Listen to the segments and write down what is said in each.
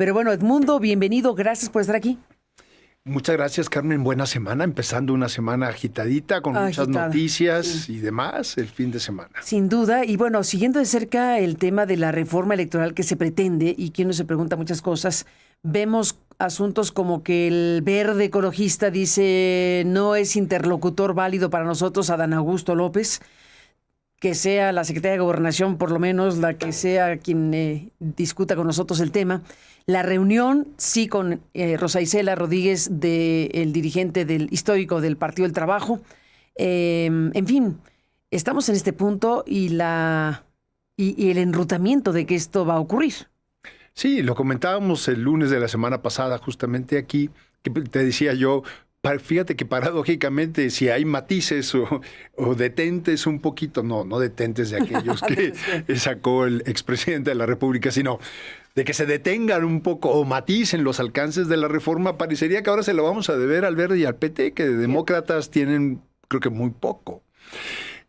Pero bueno, Edmundo, bienvenido, gracias por estar aquí. Muchas gracias, Carmen. Buena semana, empezando una semana agitadita con muchas noticias sí. y demás el fin de semana. Sin duda, y bueno, siguiendo de cerca el tema de la reforma electoral que se pretende y que uno se pregunta muchas cosas, vemos asuntos como que el verde ecologista dice no es interlocutor válido para nosotros Adán Augusto López, que sea la secretaria de Gobernación, por lo menos la que sea quien discuta con nosotros el tema. La reunión, sí, con Rosa Isela Rodríguez, el dirigente histórico del Partido del Trabajo. En fin, estamos en este punto y el enrutamiento de que esto va a ocurrir. Sí, lo comentábamos el lunes de la semana pasada, justamente aquí, que te decía yo. Fíjate que paradójicamente, si hay matices o detentes un poquito, no detentes de aquellos que sacó el expresidente de la República, sino de que se detengan un poco o maticen los alcances de la reforma, parecería que ahora se lo vamos a deber al Verde y al PT, que de demócratas tienen, creo que muy poco.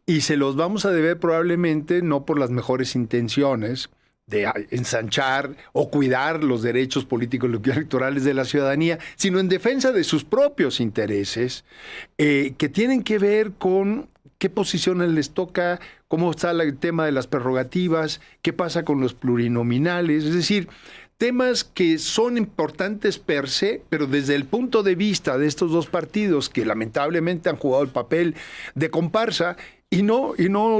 Y se los vamos a deber probablemente no por las mejores intenciones de ensanchar o cuidar los derechos políticos y electorales de la ciudadanía, sino en defensa de sus propios intereses, que tienen que ver con qué posiciones les toca, cómo está el tema de las prerrogativas, qué pasa con los plurinominales, es decir, temas que son importantes per se, pero desde el punto de vista de estos dos partidos que lamentablemente han jugado el papel de comparsa. Y no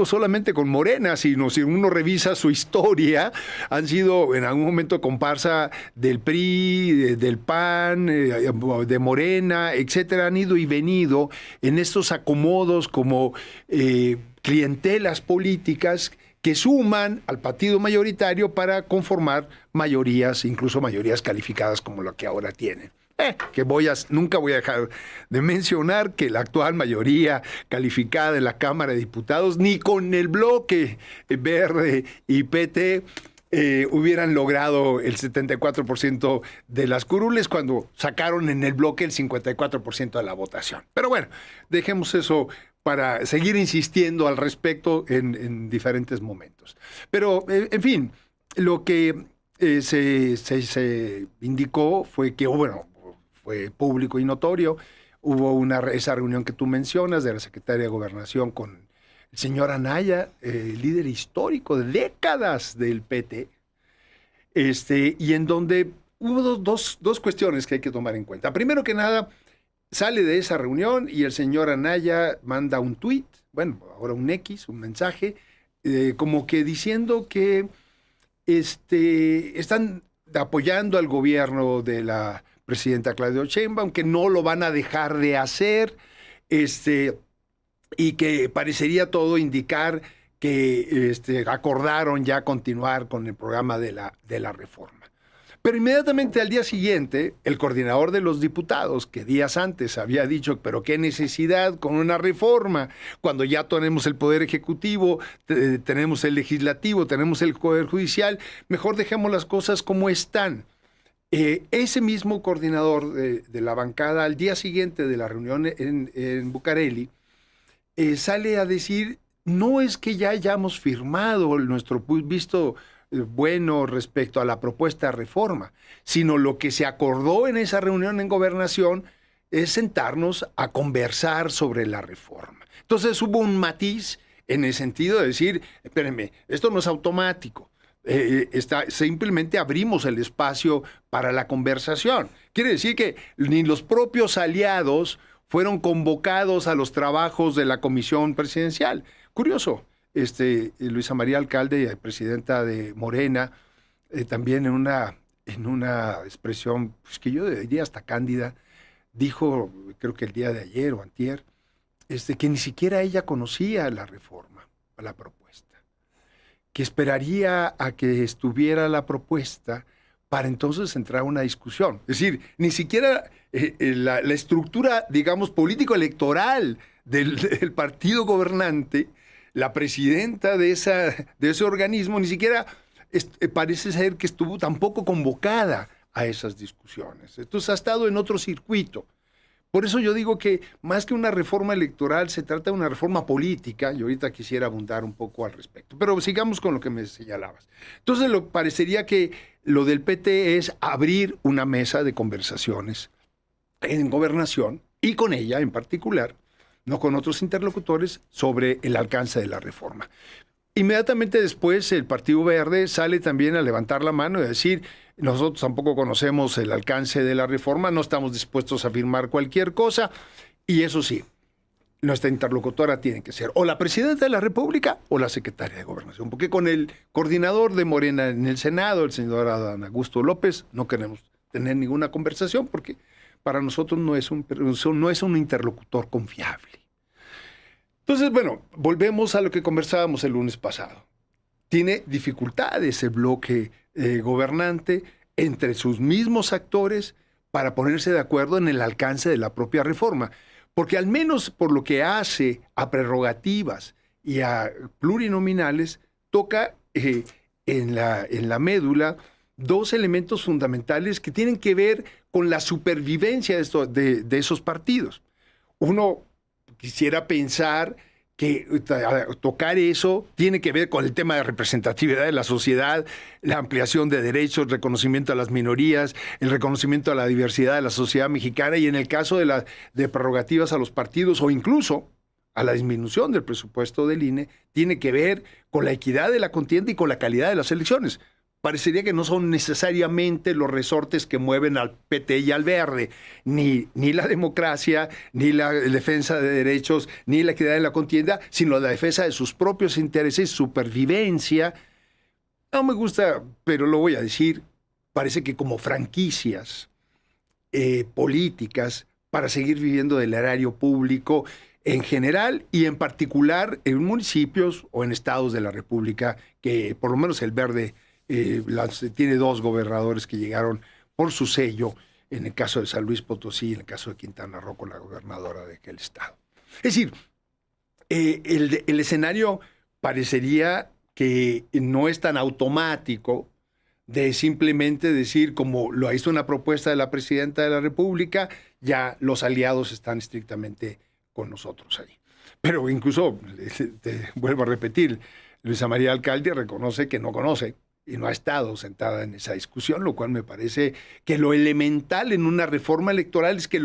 solamente con Morena, sino si uno revisa su historia, han sido en algún momento comparsa del PRI, del PAN, de Morena, etcétera, han ido y venido en estos acomodos como clientelas políticas que suman al partido mayoritario para conformar mayorías, incluso mayorías calificadas como la que ahora tienen. Nunca voy a dejar de mencionar que la actual mayoría calificada de la Cámara de Diputados, ni con el bloque Verde y PT, hubieran logrado el 74% de las curules cuando sacaron en el bloque el 54% de la votación. Pero bueno, dejemos eso para seguir insistiendo al respecto en diferentes momentos. Pero, en fin, lo que se indicó fue que, bueno, fue público y notorio, hubo esa reunión que tú mencionas de la Secretaria de Gobernación con el señor Anaya, líder histórico de décadas del PT, y en donde hubo dos cuestiones que hay que tomar en cuenta. Primero que nada, sale de esa reunión y el señor Anaya manda un tuit, bueno, ahora un X, un mensaje, como que diciendo que están apoyando al gobierno de la presidenta Claudia Sheinbaum, que no lo van a dejar de hacer, y que parecería todo indicar que acordaron ya continuar con el programa de la reforma. Pero inmediatamente al día siguiente, el coordinador de los diputados, que días antes había dicho, pero qué necesidad con una reforma, cuando ya tenemos el Poder Ejecutivo, tenemos el Legislativo, tenemos el Poder Judicial, mejor dejemos las cosas como están. Ese mismo coordinador de la bancada, al día siguiente de la reunión en Bucareli, sale a decir, no es que ya hayamos firmado nuestro visto bueno respecto a la propuesta de reforma, sino lo que se acordó en esa reunión en Gobernación es sentarnos a conversar sobre la reforma. Entonces hubo un matiz en el sentido de decir, espérenme, esto no es automático. Simplemente abrimos el espacio para la conversación. Quiere decir que ni los propios aliados fueron convocados a los trabajos de la comisión presidencial. Curioso, Luisa María Alcalde, presidenta de Morena, también en una expresión pues, que yo diría hasta cándida, dijo, creo que el día de ayer o antier, que ni siquiera ella conocía la reforma, la propuesta, que esperaría a que estuviera la propuesta para entonces entrar a una discusión. Es decir, ni siquiera la estructura, digamos, político-electoral del partido gobernante, la presidenta de ese organismo, ni siquiera parece ser que estuvo tampoco convocada a esas discusiones. Entonces ha estado en otro circuito. Por eso yo digo que más que una reforma electoral se trata de una reforma política, y ahorita quisiera abundar un poco al respecto. Pero sigamos con lo que me señalabas. Entonces parecería que lo del PT es abrir una mesa de conversaciones en gobernación, y con ella en particular, no con otros interlocutores, sobre el alcance de la reforma. Inmediatamente después el Partido Verde sale también a levantar la mano y a decir: nosotros tampoco conocemos el alcance de la reforma, no estamos dispuestos a firmar cualquier cosa, y eso sí, nuestra interlocutora tiene que ser o la presidenta de la República o la secretaria de Gobernación, porque con el coordinador de Morena en el Senado, el señor Adán Augusto López, no queremos tener ninguna conversación porque para nosotros no es un interlocutor confiable. Entonces, bueno, volvemos a lo que conversábamos el lunes pasado. Tiene dificultades el bloque gobernante entre sus mismos actores para ponerse de acuerdo en el alcance de la propia reforma. Porque al menos por lo que hace a prerrogativas y a plurinominales, toca en la médula dos elementos fundamentales que tienen que ver con la supervivencia de esos partidos. Uno quisiera pensar que tocar eso tiene que ver con el tema de representatividad de la sociedad, la ampliación de derechos, el reconocimiento a las minorías, el reconocimiento a la diversidad de la sociedad mexicana, y en el caso de prerrogativas a los partidos o incluso a la disminución del presupuesto del INE, tiene que ver con la equidad de la contienda y con la calidad de las elecciones. Parecería que no son necesariamente los resortes que mueven al PT y al Verde, ni la democracia, ni la defensa de derechos, ni la equidad de la contienda, sino la defensa de sus propios intereses, supervivencia. No me gusta, pero lo voy a decir, parece que como franquicias políticas para seguir viviendo del erario público en general y en particular en municipios o en estados de la República, que por lo menos el Verde tiene dos gobernadores que llegaron por su sello, en el caso de San Luis Potosí, en el caso de Quintana Roo, con la gobernadora de aquel estado. Es decir, el escenario parecería que no es tan automático de simplemente decir, como lo hizo una propuesta de la presidenta de la República, ya los aliados están estrictamente con nosotros ahí. Pero incluso, te vuelvo a repetir, Luisa María Alcalde reconoce que no conoce y no ha estado sentada en esa discusión, lo cual me parece que lo elemental en una reforma electoral es que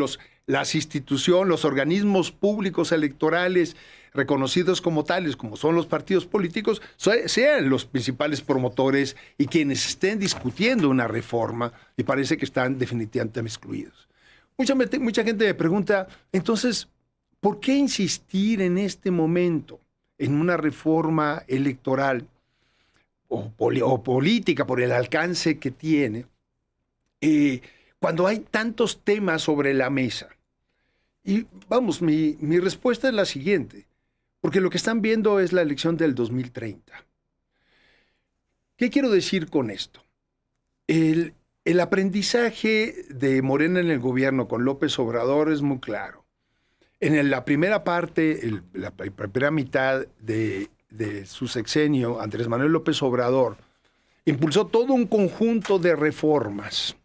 las instituciones, los organismos públicos electorales reconocidos como tales, como son los partidos políticos, sean los principales promotores y quienes estén discutiendo una reforma, y parece que están definitivamente excluidos. Mucha gente me pregunta, entonces, ¿por qué insistir en este momento en una reforma electoral o política por el alcance que tiene, cuando hay tantos temas sobre la mesa? Y vamos, mi respuesta es la siguiente, porque lo que están viendo es la elección del 2030. ¿Qué quiero decir con esto? El aprendizaje de Morena en el gobierno con López Obrador es muy claro. En la primera parte, la primera mitad de su sexenio, Andrés Manuel López Obrador impulsó todo un conjunto de reformas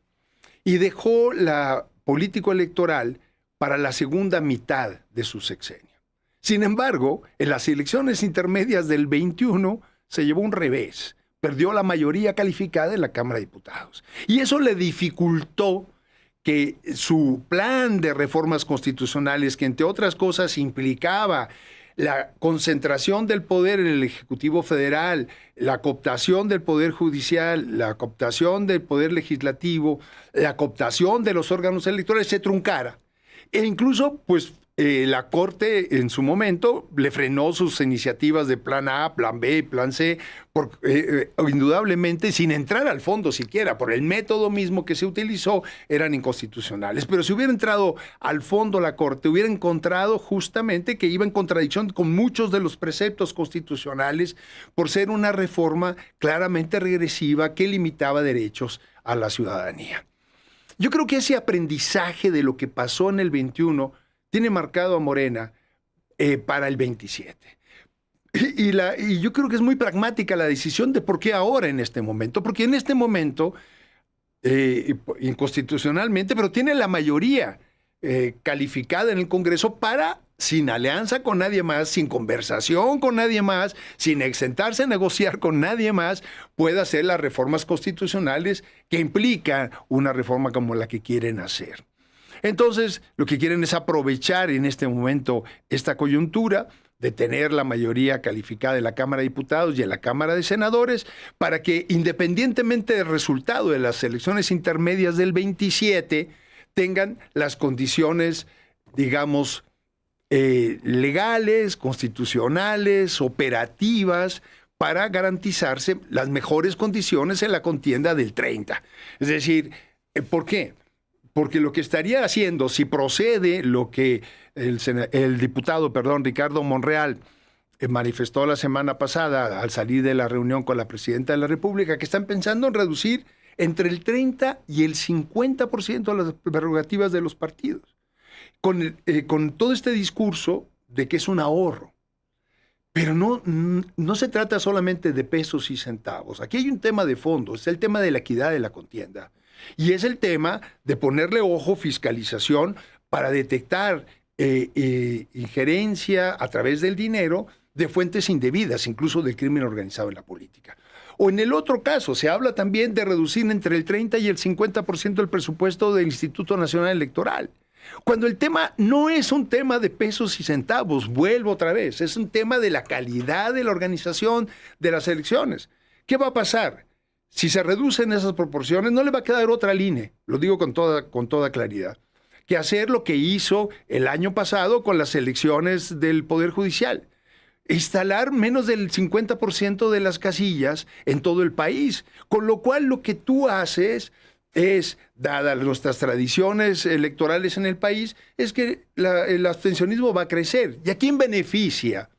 y dejó la política electoral para la segunda mitad de su sexenio. Sin embargo, en las elecciones intermedias del 21 se llevó un revés. Perdió la mayoría calificada en la Cámara de Diputados. Y eso le dificultó que su plan de reformas constitucionales, que entre otras cosas implicaba la concentración del poder en el Ejecutivo Federal, la cooptación del Poder Judicial, la cooptación del Poder Legislativo, la cooptación de los órganos electorales, se truncara. E incluso, pues, la Corte en su momento le frenó sus iniciativas de plan A, plan B y plan C, indudablemente sin entrar al fondo siquiera, por el método mismo que se utilizó, eran inconstitucionales. Pero si hubiera entrado al fondo la Corte, hubiera encontrado justamente que iba en contradicción con muchos de los preceptos constitucionales por ser una reforma claramente regresiva que limitaba derechos a la ciudadanía. Yo creo que ese aprendizaje de lo que pasó en el 21 tiene marcado a Morena para el 27. Y yo creo que es muy pragmática la decisión de por qué ahora en este momento. Porque en este momento, inconstitucionalmente, pero tiene la mayoría calificada en el Congreso para, sin alianza con nadie más, sin conversación con nadie más, sin sentarse a negociar con nadie más, pueda hacer las reformas constitucionales que implican una reforma como la que quieren hacer. Entonces, lo que quieren es aprovechar en este momento esta coyuntura de tener la mayoría calificada en la Cámara de Diputados y en la Cámara de Senadores para que, independientemente del resultado de las elecciones intermedias del 27, tengan las condiciones, digamos, legales, constitucionales, operativas, para garantizarse las mejores condiciones en la contienda del 30. Es decir, ¿por qué? Porque lo que estaría haciendo, si procede lo que el diputado, Ricardo Monreal, manifestó la semana pasada al salir de la reunión con la presidenta de la República, que están pensando en reducir entre el 30 y el 50% de las prerrogativas de los partidos. Con todo este discurso de que es un ahorro. Pero no se trata solamente de pesos y centavos. Aquí hay un tema de fondo, es el tema de la equidad de la contienda. Y es el tema de ponerle ojo, fiscalización, para detectar injerencia a través del dinero de fuentes indebidas, incluso del crimen organizado en la política. O en el otro caso, se habla también de reducir entre el 30 y el 50% el presupuesto del Instituto Nacional Electoral. Cuando el tema no es un tema de pesos y centavos, vuelvo otra vez, es un tema de la calidad de la organización de las elecciones. ¿Qué va a pasar? Si se reducen esas proporciones, no le va a quedar otra línea, lo digo con toda claridad, que hacer lo que hizo el año pasado con las elecciones del Poder Judicial. Instalar menos del 50% de las casillas en todo el país, con lo cual lo que tú haces es, dadas nuestras tradiciones electorales en el país, es que el abstencionismo va a crecer. ¿Y a quién beneficia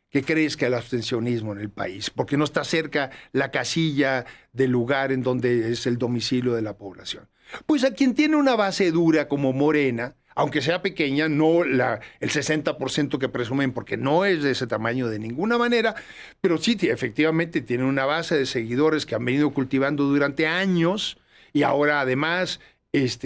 que crezca el abstencionismo en el país? Porque no está cerca la casilla del lugar en donde es el domicilio de la población. Pues a quien tiene una base dura como Morena, aunque sea pequeña, no el 60% que presumen, porque no es de ese tamaño de ninguna manera, pero sí efectivamente tiene una base de seguidores que han venido cultivando durante años, y ahora además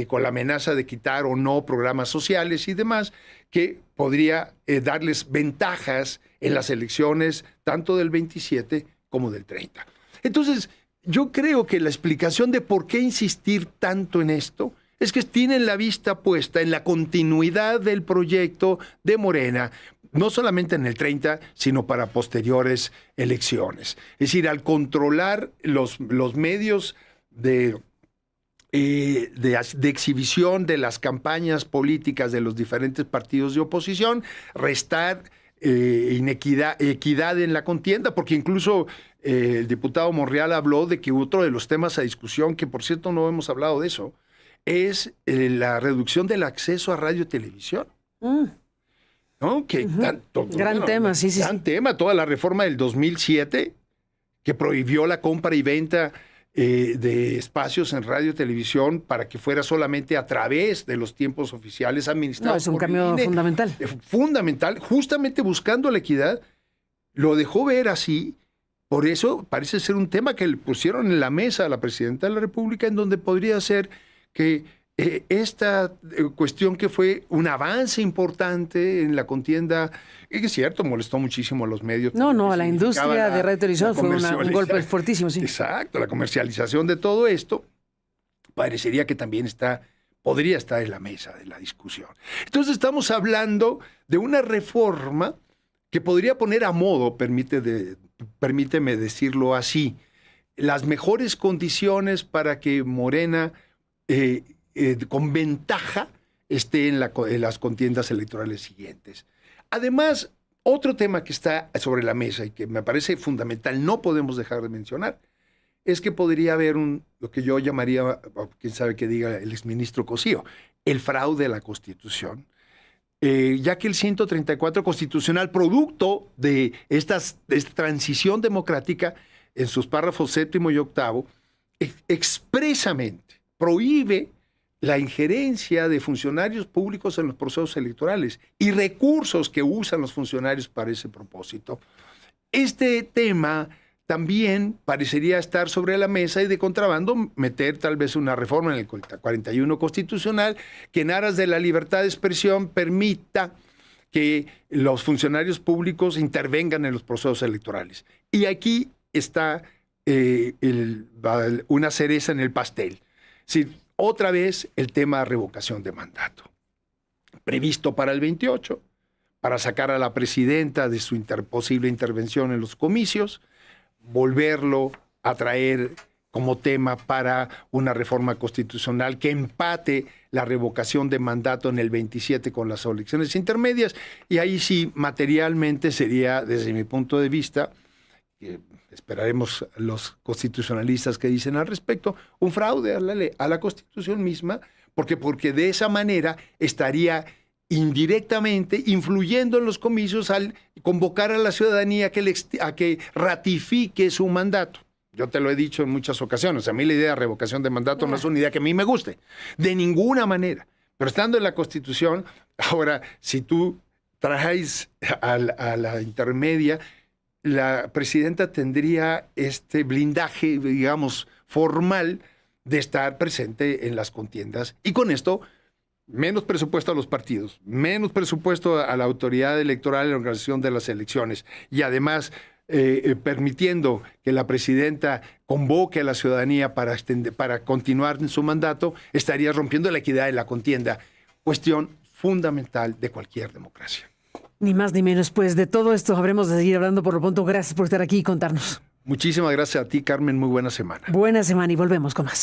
con la amenaza de quitar o no programas sociales y demás, que podría darles ventajas en las elecciones tanto del 27 como del 30. Entonces, yo creo que la explicación de por qué insistir tanto en esto es que tienen la vista puesta en la continuidad del proyecto de Morena, no solamente en el 30, sino para posteriores elecciones. Es decir, al controlar los medios de exhibición de las campañas políticas de los diferentes partidos de oposición, restar equidad en la contienda, porque incluso el diputado Monreal habló de que otro de los temas a discusión, que por cierto no hemos hablado de eso, es la reducción del acceso a radio y televisión. ¿No? Que gran tema, sí. Gran tema, toda la reforma del 2007, que prohibió la compra y venta de espacios en radio y televisión para que fuera solamente a través de los tiempos oficiales administrados. No, es un cambio fundamental. Fundamental, justamente buscando la equidad. Lo dejó ver así. Por eso parece ser un tema que le pusieron en la mesa a la presidenta de la República, en donde podría ser que esta cuestión, que fue un avance importante en la contienda, y que es cierto, molestó muchísimo a los medios. No, a la industria de radio y televisión fue un golpe fuertísimo, sí. Exacto, la comercialización de todo esto parecería que también podría estar en la mesa de la discusión. Entonces estamos hablando de una reforma que podría poner a modo, permíteme decirlo así, las mejores condiciones para que Morena con ventaja esté en las contiendas electorales siguientes. Además, otro tema que está sobre la mesa y que me parece fundamental, no podemos dejar de mencionar, es que podría haber lo que yo llamaría, quién sabe qué diga el exministro Cosío, el fraude a la Constitución, ya que el 134 constitucional, producto de esta transición democrática, en sus párrafos 7º y 8º, expresamente prohíbe la injerencia de funcionarios públicos en los procesos electorales y recursos que usan los funcionarios para ese propósito. Este tema también parecería estar sobre la mesa y de contrabando meter tal vez una reforma en el 41 constitucional que en aras de la libertad de expresión permita que los funcionarios públicos intervengan en los procesos electorales. Y aquí está una cereza en el pastel. Sí, otra vez el tema de revocación de mandato. Previsto para el 28, para sacar a la presidenta de su posible intervención en los comicios, volverlo a traer como tema para una reforma constitucional que empate la revocación de mandato en el 27 con las elecciones intermedias. Y ahí sí, materialmente sería, desde mi punto de vista, esperaremos los constitucionalistas que dicen al respecto, un fraude a la Constitución misma, porque de esa manera estaría indirectamente influyendo en los comicios al convocar a la ciudadanía a que ratifique su mandato. Yo te lo he dicho en muchas ocasiones, a mí la idea de revocación de mandato no es una idea que a mí me guste, de ninguna manera. Pero estando en la Constitución, ahora, si tú traes a la intermedia, la presidenta tendría este blindaje, digamos, formal de estar presente en las contiendas. Y con esto, menos presupuesto a los partidos, menos presupuesto a la autoridad electoral en la organización de las elecciones. Y además, permitiendo que la presidenta convoque a la ciudadanía para continuar en su mandato, estaría rompiendo la equidad de la contienda. Cuestión fundamental de cualquier democracia. Ni más ni menos. Pues de todo esto habremos de seguir hablando por lo pronto. Gracias por estar aquí y contarnos. Muchísimas gracias a ti, Carmen. Muy buena semana. Buena semana y volvemos con más.